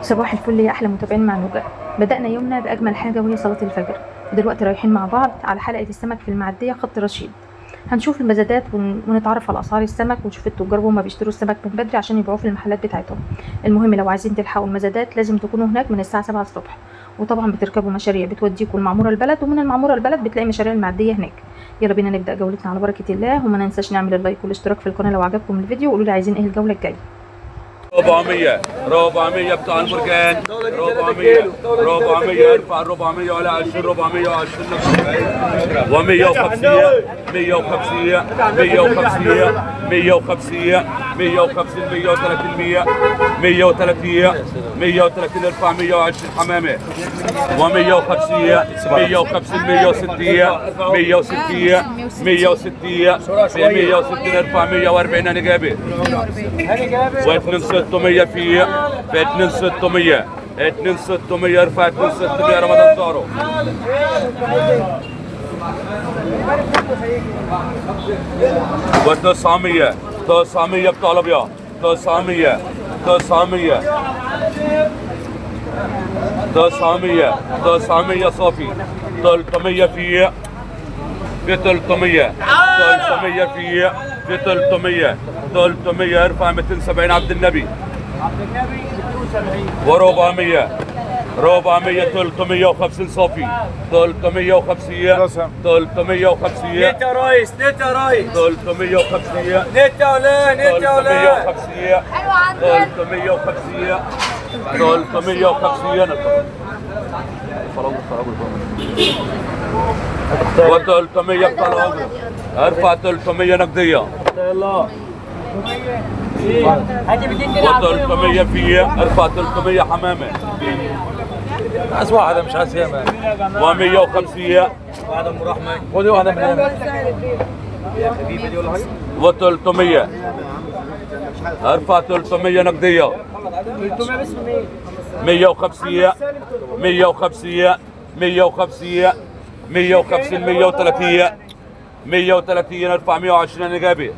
صباح الفل يا احلى متابعين مع نوجة. بدأنا يومنا بأجمل حاجة وهي صلاة الفجر، ودلوقتي رايحين مع بعض على حلقة السمك في المعدية خط رشيد. هنشوف المزادات ونتعرف على أسعار السمك ونشوف التجار وهما بيشتروا السمك من بدري عشان يبيعوه في المحلات بتاعتهم. المهم لو عايزين تلحقوا المزادات لازم تكونوا هناك من الساعة 7 الصبح، وطبعا بتركبوا مشاريع بتوديكوا المعمورة البلد، ومن المعمورة البلد بتلاقي مشاريع المعدية هناك. يلا بينا نبدأ جولتنا على بركة الله، وما ننساش نعمل اللايك والاشتراك في القناة لو عجبكم الفيديو، وقولوا لي عايزين ايه الجولة الجاية. 400 بتوع المرجان، 400 ارفع 400 ولا 20 420 و150 150 150 150 150 130 100 130 130 ارفع 120 حمامه و150 150 160 160 160 160 ارفع 140 انا جابر و2 600 في 2 600 2 600 ارفع 2 600 رمضان طارو و900 900 بتوع الابيض 900 900 900 900 صافي 300 في 300 300 في 300 300 ارفع 270 عبد النبي و400 400 350 صافي 350 350 نت يا ريس نت يا ريس 350 نت يا ولا نت يا ولا 350 350 350 و300 بتاع العمر ارفع 300 نقديه يلا هاتي 200 جنيه و300 في ارفع 300 حمامه عايز واحده مش عايز ياما و150 واحده ام رحمه خدي واحده من هنا يا حبيبي دي ولا حاجه و300 ارفع 300 نقديه 300 بس مين 150 150 150 150 130 130 ارفع 120 انا جابر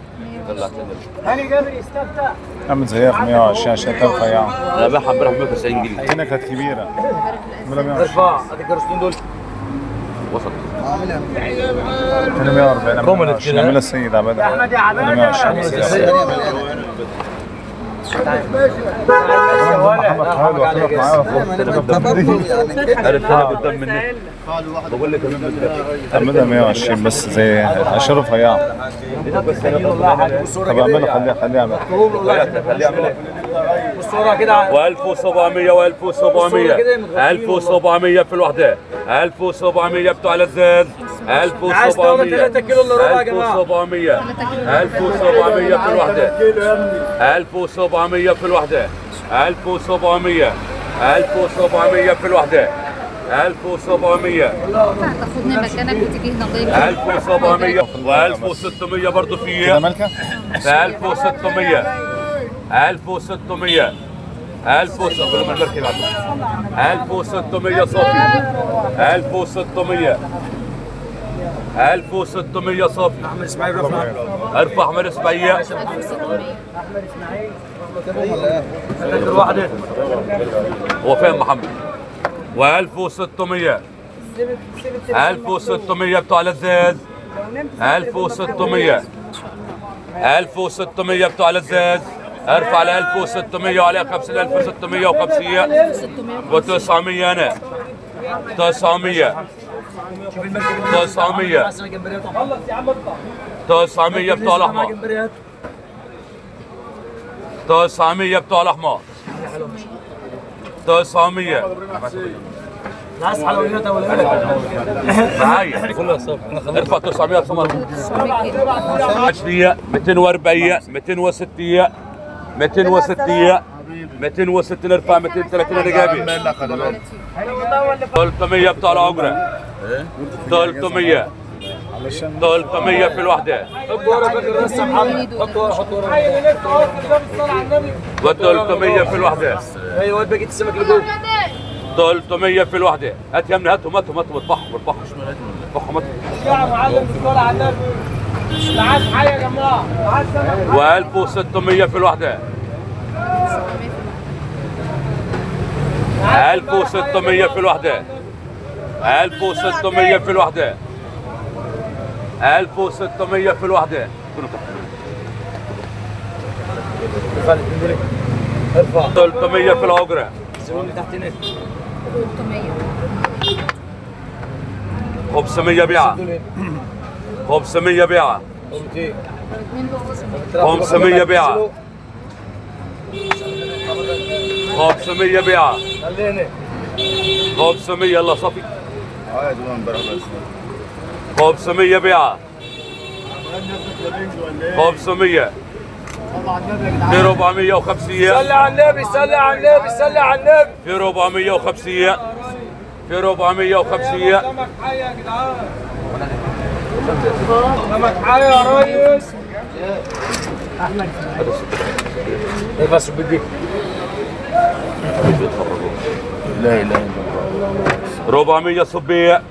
هاني جابر يستفتح عمل زيها 120 عشان تنفع يعني. انا باعها امبارح 190 جنيه هنا كانت كبيرة. ارفع ادي الجرسون دول وسط هنا 140 كومنت كده. نعملها السيد عبادة. يا احمد يا عبادة. 120 محمد حلو اعترف معايا عرفتها قدام منك بقول لك اعملها 120 بس زي عشان رفيعة. طب اعملها خليها اعملها. خليها والصوره كده و1700 و1700 1700 في الوحده 1700 بتوع لزاز 1700 3 كيلو الا ربع يا جماعه 1700 1700 في الوحده 1700 في الوحده 1700 1700 في الوحده 1700 تاخدني مكانك وتيجي هنا ضيف 1700 و1600 برضه في كده مالكة؟ 1600 1600 1600 كل ما المركب 1600 صافي 1600 1600 صافي احمد اسماعيل رفع ارفع احمد اسماعيل فاكر واحده هو فين محمد و1600 1600 بتوع لزاز 1600 1600 بتوع لزاز ارفع ل 1600 وعليها 50650 و900 انا 900 900 900 بتوع الاحمر 900 بتوع الاحمر 900 ناس حلويات ولا معايا ارفع 900 ثمر 20 240 260 260 260 ارفع 230 انا جابي 300 بتوع العقره 300 300 في الوحده حط ورا فاكر لسه محمد حط ورا و300 في الوحده ايوه واد بقيت السمك اللي جوه 300 في الوحده هات يا ابني هاتهم اطبخهم اطبخهم يا معلم الصلاه على النبي معاك حي يا جماعه معاك سمك و1600 في الوحده 1600 في الوحدة. 1600 في الوحدة. 1600 في الوحدة. 300 في العقرة. 500 بيعة. 500 بيعة. 500 بيعة. 500 بيعة. 500 يلا صفي. 500 بيعة. 500 في 450. صلي على النبي صلي على النبي صلي على النبي. في 450. في 450. سمك حي يا جدعان. سمك حي يا ريس. احمد ايه بس بدي لا اله الا الله. 400 صبية.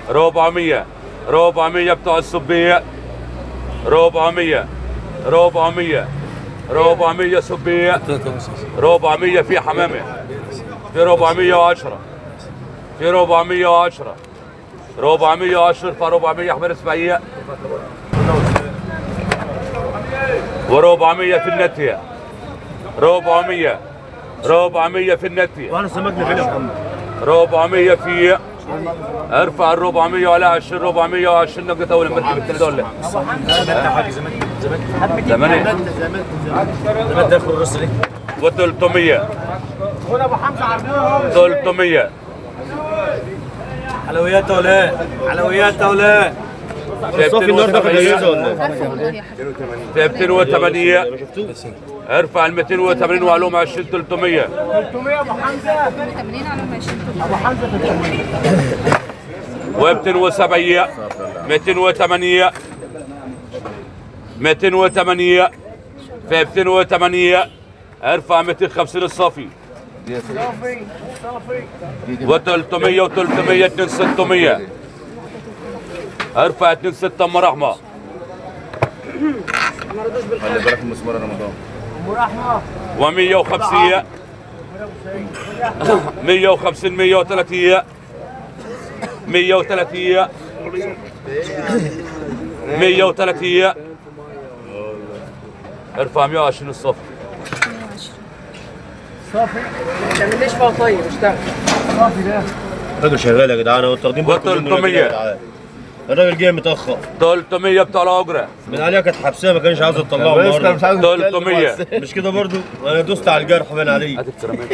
400 400 بتوع الصبية. 400 400 400 صبية. 400 في حمامة. في 410. في 410. 410 ف 400 حمار اسماعيلية. و400 في النتية. 400 400 في النتية. واحنا سمكنا فين يا محمد؟ 400 في ارفع ال 400 وعلى 20. 420 نقطة أول مركب الثالثة ولا؟ زمان داخل الرص دي. و300. هنا ابو حمزه عربيه 300 حلويات ولا حلويات ولا صافي النار داخل الجيزه ولا ايه؟ عارفه والله يا حبيبي. في 280. ارفع ال 280 وعلوم 20. 300 300 ابو حمزه 80 على 20. ابو حمزه و 270. 208 208 في 208. ارفع 250 الصافي. و 300 و 300 2 600. ارفع 2 6 ام رحمه. خلي بالك من مسمار رمضان. و 150 150 130 130 130. ارفع 120 الصف. صافي ما تعمليش فيها طيب اشتغل صافي ده الراجل شغال يا جدعان، هو تاخدين بالكم منه يا 300. جدعان. الراجل جاي متاخر 300 بتوع العجره. من عليها كانت حبسيه ما كانش عاوز يطلعه النهارده. 300 مش كده برضو، انا دوست على الجرح باين عليه. هات الكرامات.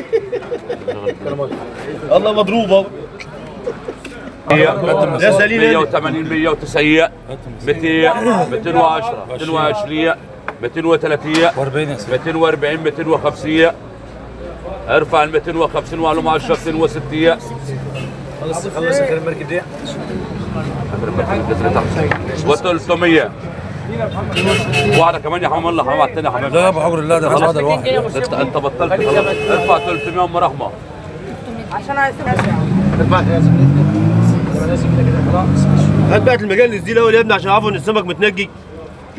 الله مضروبه. يا سليم 180 190 200 210 220 230 240 250. ارفع ال 250 وعلوم 10 260. خلص اخر المركب دي و 300. واحده كمان يا حمام الله، حمام على الثاني يا حمام. لا يا ابو عمرو، لا ده خلاص ده لوحده. انت بطلت خلاص. ارفع 300 ام رحمه. عشان عايز هات بقى المجلس دي الاول يا ابني عشان اعرفوا ان السمك متنجي.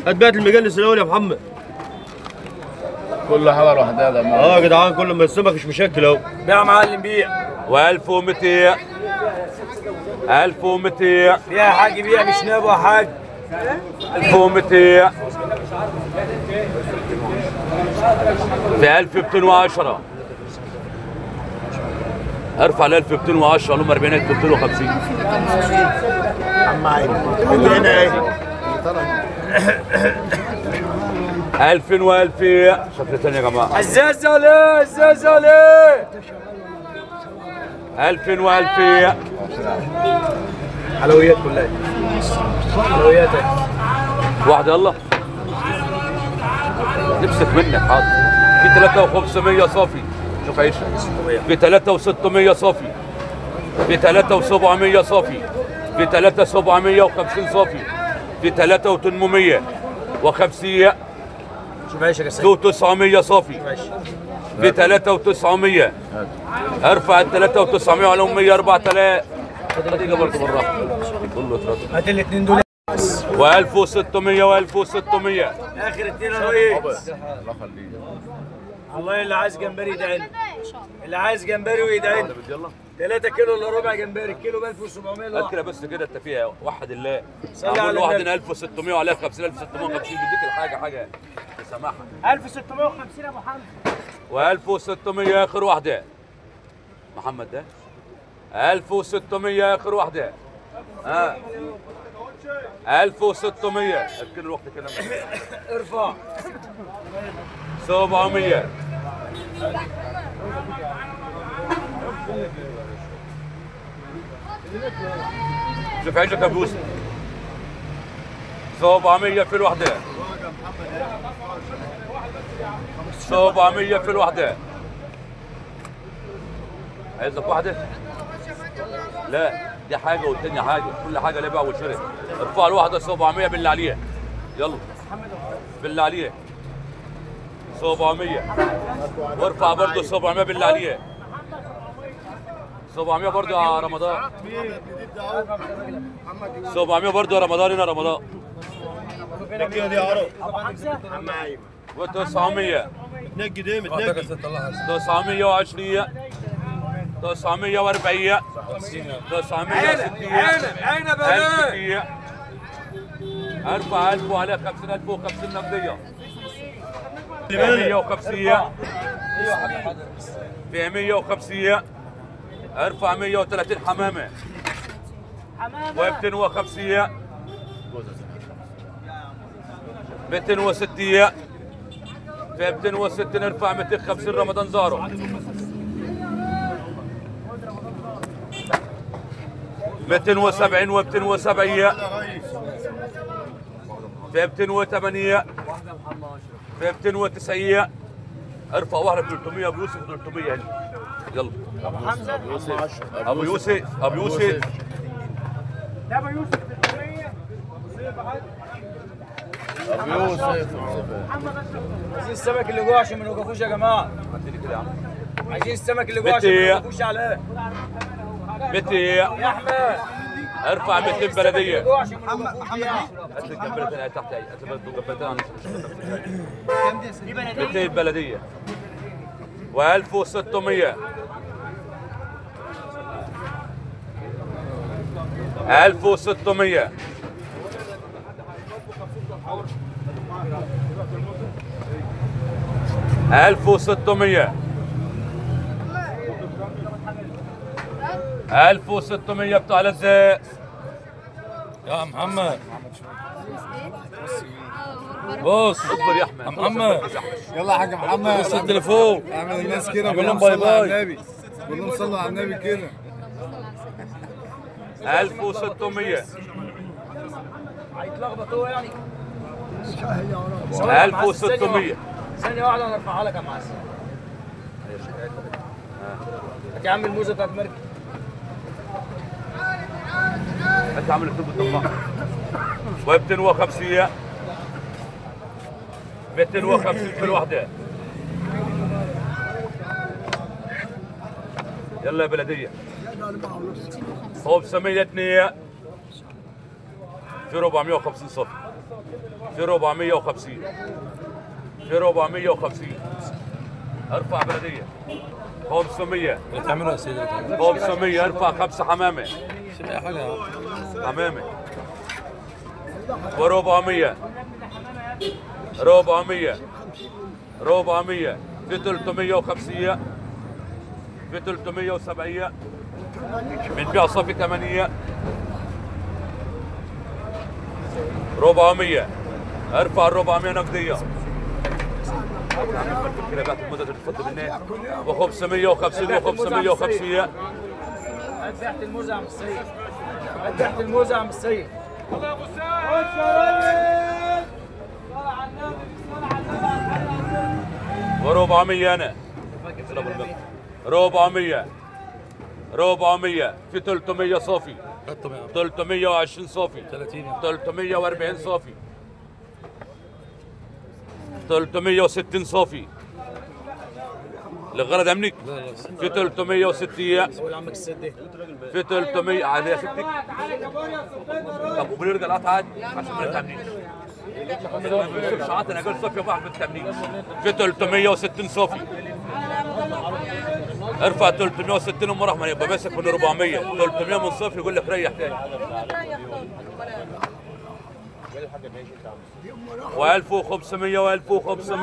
هات بقى المجلس الاول يا محمد. كل حاجه لوحدها يا جماعه. يا جدعان كل ما السمك مش مشكل اهو. بيع يا معلم بيع. و 1200 1200 بيع يا حاج بيع، مش نابو يا حاج. 1200 في 1210. ارفع ل 1210 لهم 40 250. عم عيني هنا ايه 2000 و2000. شكل ثاني يا جماعه. الزازه ليه الزازه ليه 2000 و2000. حلويات كلها حلويات. واحده يلا نمسك منك حاضر. في 3500 صافي. شوف عيشه. في 3600 صافي. في 3700 صافي. في 3750 صافي. في 3850. شوف عيشك يا سيدي. في 900 صافي. في 3900. ارفع ال 3900 عليهم 100 4000. دقيقه برضه بالراحه كله اترد. هات الاثنين دول و 1600 و 1600. اخر اثنين يا ريس. الله يخليك. والله اللي عايز جمبري يدعي لي. اللي عايز جمبري ويدعي لي. يلا 3 كيلو الا ربع جمبري، الكيلو ب 1700 قال لوحده. كده بس كده انت فيها وحد الله. صلي على كل واحد النبي. 1600 وعليها 50 1650 بيديك الحاجه حاجه بسماحه. 1650 يا ابو حمزه. و1600 اخر واحده محمد ده 1600 اخر واحده. ها 1600 اذكر الوقت كده. ارفع 700 شوف عندك ابو يوسف 700 في الوحده 700 في الوحده. عايزك واحده؟ لا دي حاجه والتانيه حاجه، كل حاجه لها بيع وشراء. ارفع الواحده 700 بالله عليها. يلا بالله عليها 700 وارفع برضه 700 بالله عليها. 700 برضه يا رمضان. 700 برضه يا رمضان. هنا رمضان الكيلو دي يا عرب و900 متنقي دي متنقي 920 940 960 عينه بلاش. 1100 ارفع 1000 وعليها 50000 و50 نقديه 150 في 150 ارفع 130 حمامه و250 260 في 260 ارفع 250 رمضان زارو 270 و270 في 280 في 290 ارفع واحده 300 ابو يوسف 300 هنا. يلا ابو حمزه ابو يوسف ابو يوسف ده ابو يوسف 300. ابو يوسف عايزين السمك اللي جوه عشان ما نوقفوش يا جماعه. اديني كده يا عم. عايزين السمك اللي جوه عشان ما نوقفوش على ايه 200 يا احمد. ارفع 200 بلديه. جوه عشان ما نوقفوش فيها. هات لي الجمبرتين هاي تحت هاي هات لي الجمبرتين عن دي بلديه 200 بلديه و1600 1600 1600 1600 بتوع لزاق يا محمد بص اصبر يا احمد محمد يلا يا حاج محمد بص التليفون اعمل الناس كده اعمل لهم كلهم باي صلوا على باي. النبي كلهم صلوا على النبي كده 1600 هيتلخبطوا يعني. 1600 ثانيه واحده انا ارفعها لك يا معسل. هات يا عم الموزه بتاعت مركب. انت عامل كتب الطباخ و250 250 في الوحده. يلا يا بلديه 500 2 في 450 صفر في 450 في 450 ارفع بلديه 500 اللي تعمله يا سيدي 500 ارفع 5 حمامه شيل اي حاجه حمامه و400 400 400 في 350 في 370 بنبيع صافي 8 400 ارفع ال 400 نقديه كده بعت المدة تتفضل بالنهاية و550 و550 هات تحت الموزه يا عم السيد. هات تحت الموزه يا عم السيد. يلا يا ابو سيد. خش يا ريس. صل على النبي. و400 انا 400 400 في 300 صافي 320 صافي 340 صافي 360 صافي للغرض امنك في 360 قول عمك السيد ده. في 300 على ستك. طب وبنرجع القطعه عادي عشان ما نتعبنيش ما بيسيبش عطنا قال صافي ابو احمد تمنين. في 360 صافي. ارفع 360 ام رحمه يبقى ماسك من 400. 300 من صافي يقول لك ريح تاني. و1500 و1500.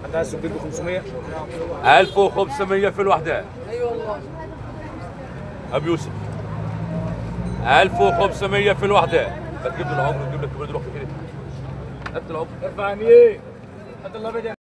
عندها السجل ب 500. 1500 في الوحده. اي والله. ابو يوسف 1500 في الوحده. هتجيب له العمر وتجيب لك كمان روح كده. هات العمر. ارفع عينيه. هات الله بدأ.